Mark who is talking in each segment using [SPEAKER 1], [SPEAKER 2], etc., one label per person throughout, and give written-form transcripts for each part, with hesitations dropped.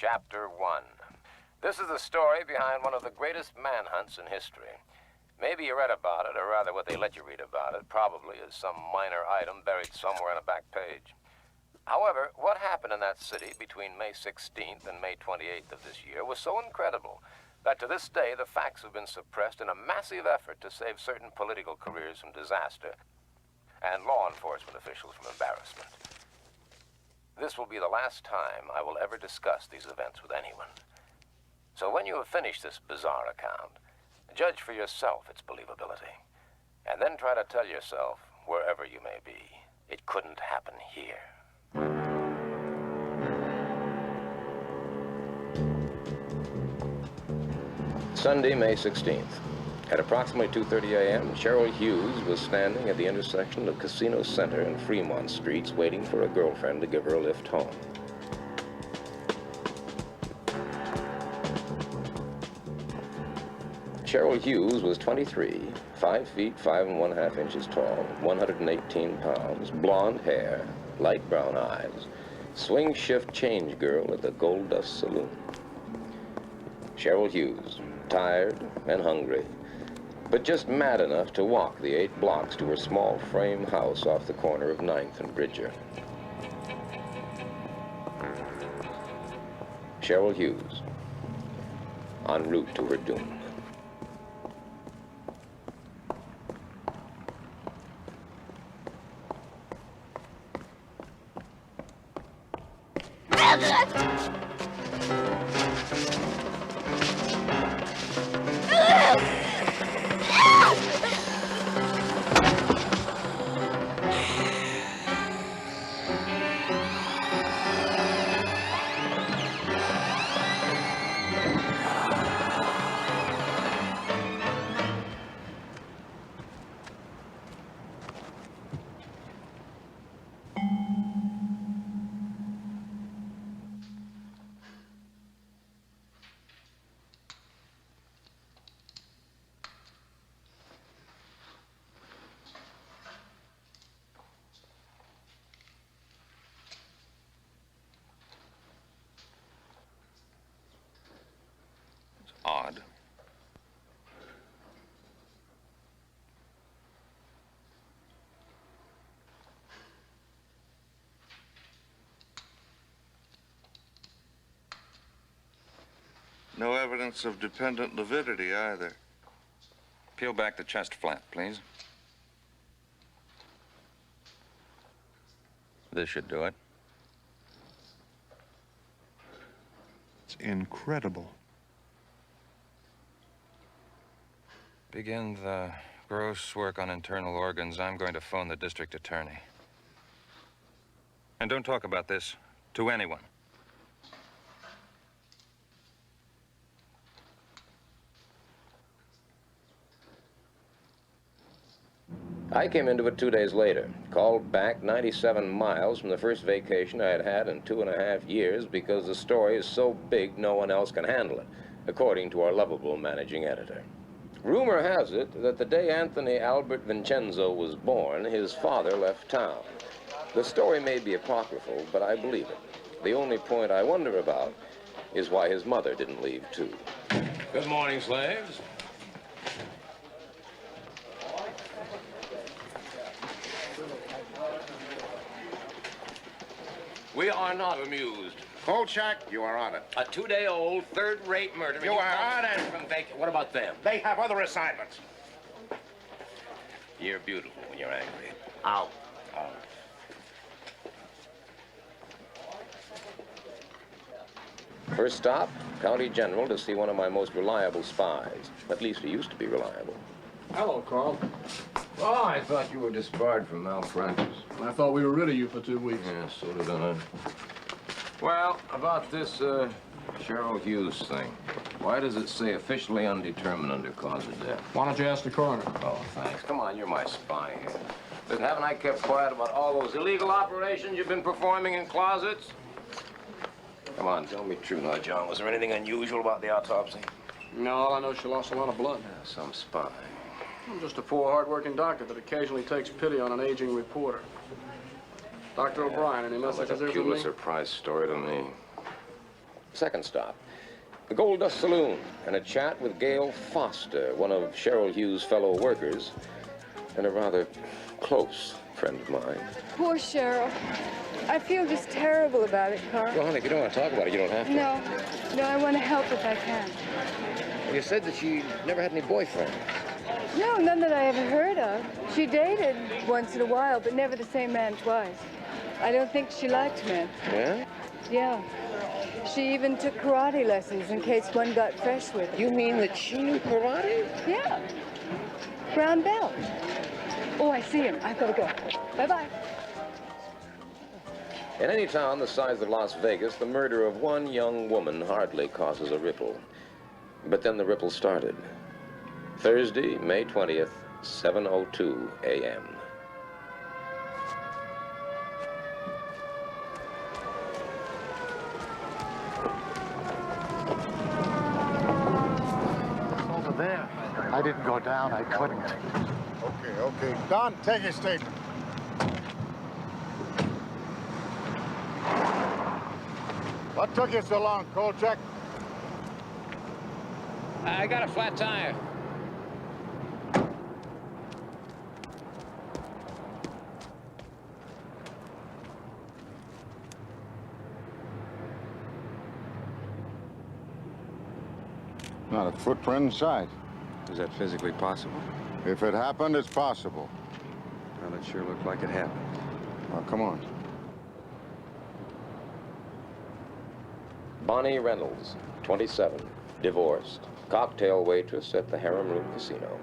[SPEAKER 1] Chapter 1. This is the story behind one of the greatest manhunts in history. Maybe you read about it, or rather what they let you read about it, probably as some minor item buried somewhere on a back page. However, what happened in that city between May 16th and May 28th of this year was so incredible that to this day the facts have been suppressed in a massive effort to save certain political careers from disaster and law enforcement officials from embarrassment. This will be the last time I will ever discuss these events with anyone. So when you have finished this bizarre account, judge for yourself its believability, and then try to tell yourself, wherever you may be, it couldn't happen here. Sunday, May 16th. At approximately 2:30 a.m., Cheryl Hughes was standing at the intersection of Casino Center and Fremont Streets waiting for a girlfriend to give her a lift home. Cheryl Hughes was 23, 5 feet 5 1/2 inches tall, 118 pounds, blonde hair, light brown eyes, swing shift change girl at the Gold Dust Saloon. Cheryl Hughes, tired and hungry, but just mad enough to walk the 8 blocks to her small frame house off the corner of 9th and Bridger. Cheryl Hughes, en route to her doom.
[SPEAKER 2] Odd.
[SPEAKER 3] No evidence of dependent lividity either.
[SPEAKER 2] Peel back the chest flap, please. This should do it.
[SPEAKER 3] It's incredible.
[SPEAKER 2] Begin the gross work on internal organs. I'm going to phone the district attorney. And don't talk about this to anyone.
[SPEAKER 1] I came into it 2 days later, called back 97 miles from the first vacation I had had in 2.5 years because the story is so big no one else can handle it, according to our lovable managing editor. Rumor has it that the day Anthony Albert Vincenzo was born, his father left town. The story may be apocryphal, but I believe it. The only point I wonder about is why his mother didn't leave too. Good morning, slaves. We are not amused.
[SPEAKER 4] Kolchak, you are on it.
[SPEAKER 1] A 2-day-old, third-rate murder.
[SPEAKER 4] You are on it.
[SPEAKER 1] From vacant. What about them?
[SPEAKER 4] They have other assignments.
[SPEAKER 1] You're beautiful when you're angry. Out. Out. First stop, County General to see one of my most reliable spies. At least he used to be reliable.
[SPEAKER 5] Hello, Carl.
[SPEAKER 1] Oh, I thought you were disbarred from malpractice.
[SPEAKER 5] I thought we were rid of you for 2 weeks.
[SPEAKER 1] Yeah, so did I. Well, about this, Cheryl Hughes thing. Why does it say officially undetermined under cause of death?
[SPEAKER 5] Why don't you ask the coroner?
[SPEAKER 1] Oh, thanks. Come on, you're my spy here. Listen, haven't I kept quiet about all those illegal operations you've been performing in closets? Come on, tell me true now, John. Was there anything unusual about the autopsy?
[SPEAKER 5] No, all I know is she lost a lot of blood.
[SPEAKER 1] Yeah, some spy.
[SPEAKER 5] I'm just a poor, hard-working doctor that occasionally takes pity on an aging reporter. Dr. O'Brien, any messages there
[SPEAKER 1] a
[SPEAKER 5] for me?
[SPEAKER 1] surprise story to me. Second stop, the Gold Dust Saloon, and a chat with Gale Foster, one of Cheryl Hughes' fellow workers, and a rather close friend of mine.
[SPEAKER 6] Poor Cheryl. I feel just terrible about it, Carl.
[SPEAKER 1] Well, honey, if you don't want to talk about it, you don't have to.
[SPEAKER 6] No, I want to help if I can.
[SPEAKER 1] You said that she never had any boyfriends.
[SPEAKER 6] No, none that I ever heard of. She dated once in a while, but never the same man twice. I don't think she liked men.
[SPEAKER 1] Yeah?
[SPEAKER 6] Yeah. She even took karate lessons in case one got fresh with her.
[SPEAKER 1] You mean that she knew karate?
[SPEAKER 6] Yeah. Brown belt. Oh, I see him. I've got to go. Bye-bye.
[SPEAKER 1] In any town the size of Las Vegas, the murder of one young woman hardly causes a ripple. But then the ripple started. Thursday, May 20th, 7:02 a.m.
[SPEAKER 7] Over there. I didn't go down. I couldn't.
[SPEAKER 4] Okay. Don, take your statement. What took you so long, Kolchak?
[SPEAKER 1] I got a flat tire.
[SPEAKER 4] Not a footprint in sight.
[SPEAKER 2] Is that physically possible?
[SPEAKER 4] If it happened, it's possible.
[SPEAKER 2] Well, it sure looked like it happened.
[SPEAKER 4] Well, come on.
[SPEAKER 1] Bonnie Reynolds, 27, divorced, cocktail waitress at the Harem Room Casino.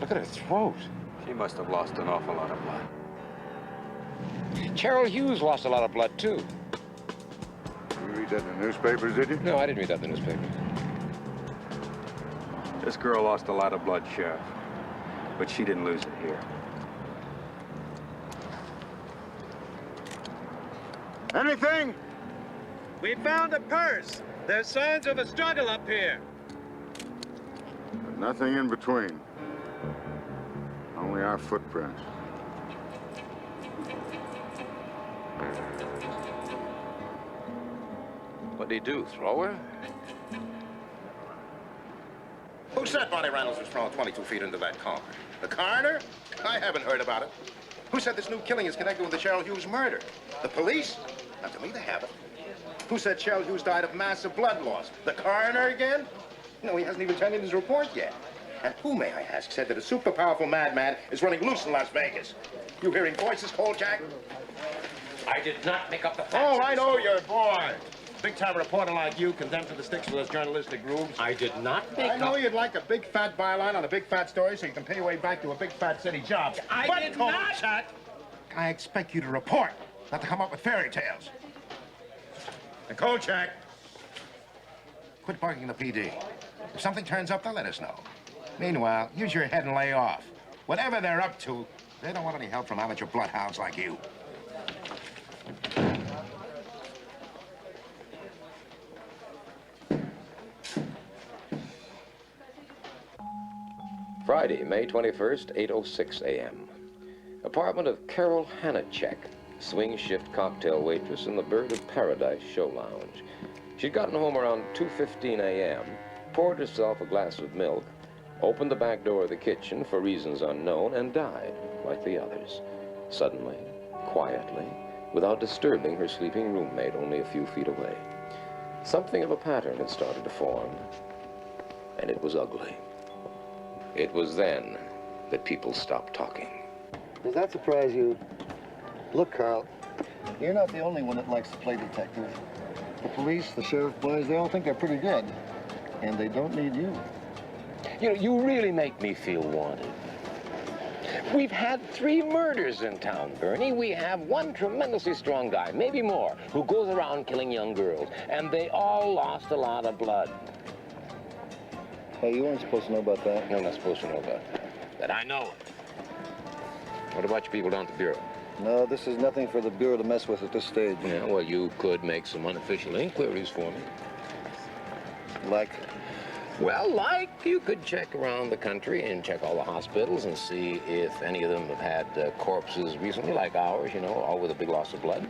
[SPEAKER 1] Look at her throat.
[SPEAKER 2] She must have lost an awful lot of blood.
[SPEAKER 1] Cheryl Hughes lost a lot of blood, too.
[SPEAKER 4] You read that in the newspapers, did you?
[SPEAKER 1] No, I didn't read that in the newspaper.
[SPEAKER 2] This girl lost a lot of blood, Sheriff. But she didn't lose it here.
[SPEAKER 4] Anything?
[SPEAKER 8] We found a purse. There's signs of a struggle up here.
[SPEAKER 4] But nothing in between. Only our footprints.
[SPEAKER 1] What'd he do, throw her?
[SPEAKER 9] Who said Bonnie Reynolds was thrown 22 feet into that car? The coroner? I haven't heard about it. Who said this new killing is connected with the Cheryl Hughes murder? The police? Not to me, they haven't. Who said Cheryl Hughes died of massive blood loss? The coroner again? No, he hasn't even turned in his report yet. And who, may I ask, said that a super powerful madman is running loose in Las Vegas? You hearing voices, Kolchak?
[SPEAKER 1] I did not make up the facts.
[SPEAKER 9] Oh, I know your boy. Big-time reporter like you condemned to the sticks for those journalistic grooves.
[SPEAKER 1] I did not make
[SPEAKER 9] I know you'd like a big fat byline on a big fat story so you can pay your way back to a big fat city job.
[SPEAKER 1] I did not.
[SPEAKER 9] Kolchak, I expect you to report, not to come up with fairy tales. And Kolchak, quit barking the PD. If something turns up, they'll let us know. Meanwhile, use your head and lay off. Whatever they're up to, they don't want any help from amateur bloodhounds like you.
[SPEAKER 1] Friday, May 21st, 8:06 a.m. Apartment of Carol Hanachek, swing shift cocktail waitress in the Bird of Paradise show lounge. She'd gotten home around 2:15 a.m., poured herself a glass of milk, opened the back door of the kitchen for reasons unknown, and died like the others. Suddenly, quietly, without disturbing her sleeping roommate only a few feet away. Something of a pattern had started to form, and it was ugly. It was then that people stopped talking.
[SPEAKER 7] Does that surprise you? Look, Carl, you're not the only one that likes to play detective. The police, the sheriff boys, they all think they're pretty good. And they don't need you.
[SPEAKER 1] You know, you really make me feel wanted. We've had 3 murders in town, Bernie. We have one tremendously strong guy, maybe more, who goes around killing young girls. And they all lost a lot of blood.
[SPEAKER 7] Hey, you weren't supposed to know about that.
[SPEAKER 1] No, I'm not supposed to know about that. I know it. What about you people down at the Bureau?
[SPEAKER 7] No, this is nothing for the Bureau to mess with at this stage.
[SPEAKER 1] Yeah, well, you could make some unofficial inquiries for me.
[SPEAKER 7] Like?
[SPEAKER 1] Well, like You could check around the country and check all the hospitals and see if any of them have had corpses recently, like ours, you know, all with a big loss of blood.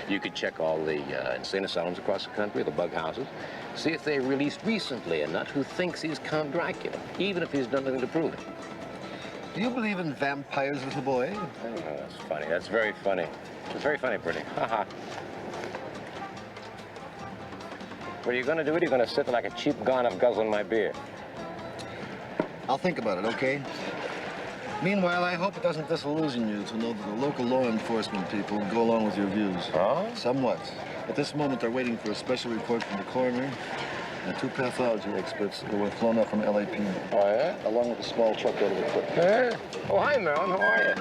[SPEAKER 1] You could check all the insane asylums across the country, the bug houses, see if they released recently a nut who thinks he's Count Dracula, even if he's done nothing to prove it.
[SPEAKER 7] Do you believe in vampires, little boy?
[SPEAKER 1] Oh, that's funny. That's very funny. It's very funny, Pretty. Ha-ha. What are you going to do? Are you going to sit there like a cheap gonoph guzzling my beer?
[SPEAKER 7] I'll think about it, okay? Meanwhile, I hope it doesn't disillusion you to know that the local law enforcement people go along with your views.
[SPEAKER 1] Oh?
[SPEAKER 7] Somewhat. At this moment, they're waiting for a special report from the coroner and 2 pathology experts who were flown up from LAP.
[SPEAKER 1] Oh, yeah?
[SPEAKER 7] Along with a small truckload of equipment.
[SPEAKER 1] Yeah? Oh, hi, Marilyn. How are you?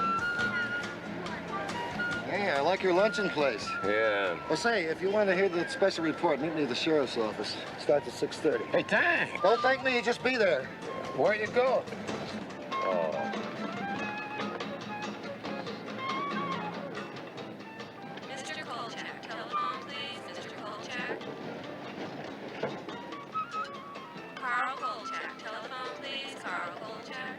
[SPEAKER 7] Hey, I like your luncheon place.
[SPEAKER 1] Yeah.
[SPEAKER 7] Well, say, if you want to hear the special report, meet me at the sheriff's office. It starts at 6:30.
[SPEAKER 1] Hey, thanks.
[SPEAKER 7] Don't thank me, just be there.
[SPEAKER 1] Where you go? Oh.
[SPEAKER 10] Mr. Kolchak, telephone, please. Mr. Kolchak. Carl Kolchak, telephone, please. Carl Kolchak.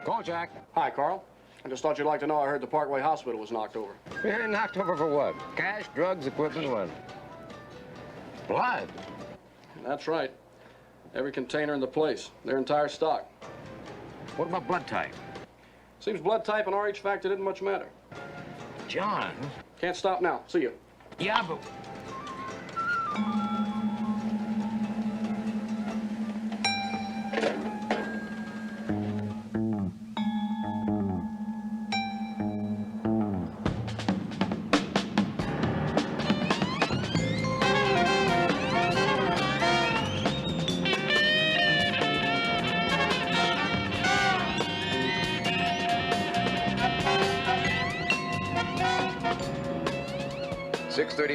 [SPEAKER 1] Kolchak.
[SPEAKER 5] Hi, Carl. I just thought you'd like to know I heard the Parkway Hospital was knocked over.
[SPEAKER 1] Yeah, knocked over for what? Cash, drugs, equipment, what? Blood.
[SPEAKER 5] That's right. Every container in the place, their entire stock.
[SPEAKER 1] What about blood type?
[SPEAKER 5] Seems blood type and RH factor didn't much matter.
[SPEAKER 1] John.
[SPEAKER 5] Can't stop now. See you.
[SPEAKER 1] Yeah, but...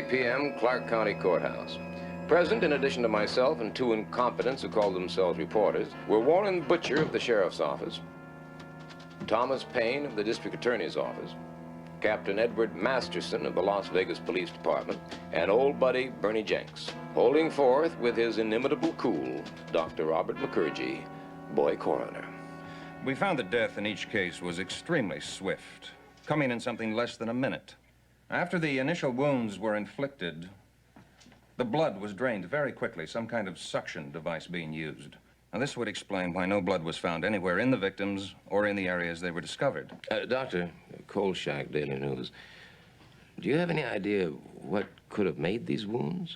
[SPEAKER 1] p.m., Clark County Courthouse. Present, in addition to myself and 2 incompetents who called themselves reporters, were Warren Butcher of the Sheriff's Office, Thomas Payne of the District Attorney's Office, Captain Edward Masterson of the Las Vegas Police Department, and old buddy Bernie Jenks, holding forth with his inimitable cool, Dr. Robert McCurgy, boy coroner.
[SPEAKER 2] We found that death in each case was extremely swift, coming in something less than a minute. After the initial wounds were inflicted, the blood was drained very quickly, some kind of suction device being used. Now, this would explain why no blood was found anywhere in the victims or in the areas they were discovered.
[SPEAKER 1] Dr. Kolchak, Daily News, do you have any idea what could have made these wounds?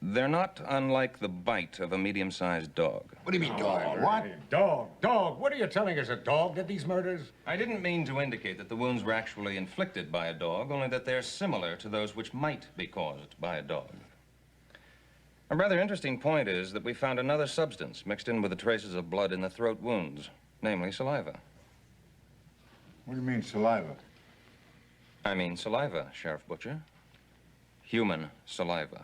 [SPEAKER 2] They're not unlike the bite of a medium-sized dog.
[SPEAKER 11] What do you mean, dog?
[SPEAKER 12] What? Dog. What are you telling us? A dog did these murders?
[SPEAKER 2] I didn't mean to indicate that the wounds were actually inflicted by a dog, only that they're similar to those which might be caused by a dog. A rather interesting point is that we found another substance mixed in with the traces of blood in the throat wounds, namely saliva.
[SPEAKER 12] What do you mean, saliva?
[SPEAKER 2] I mean saliva, Sheriff Butcher. Human saliva.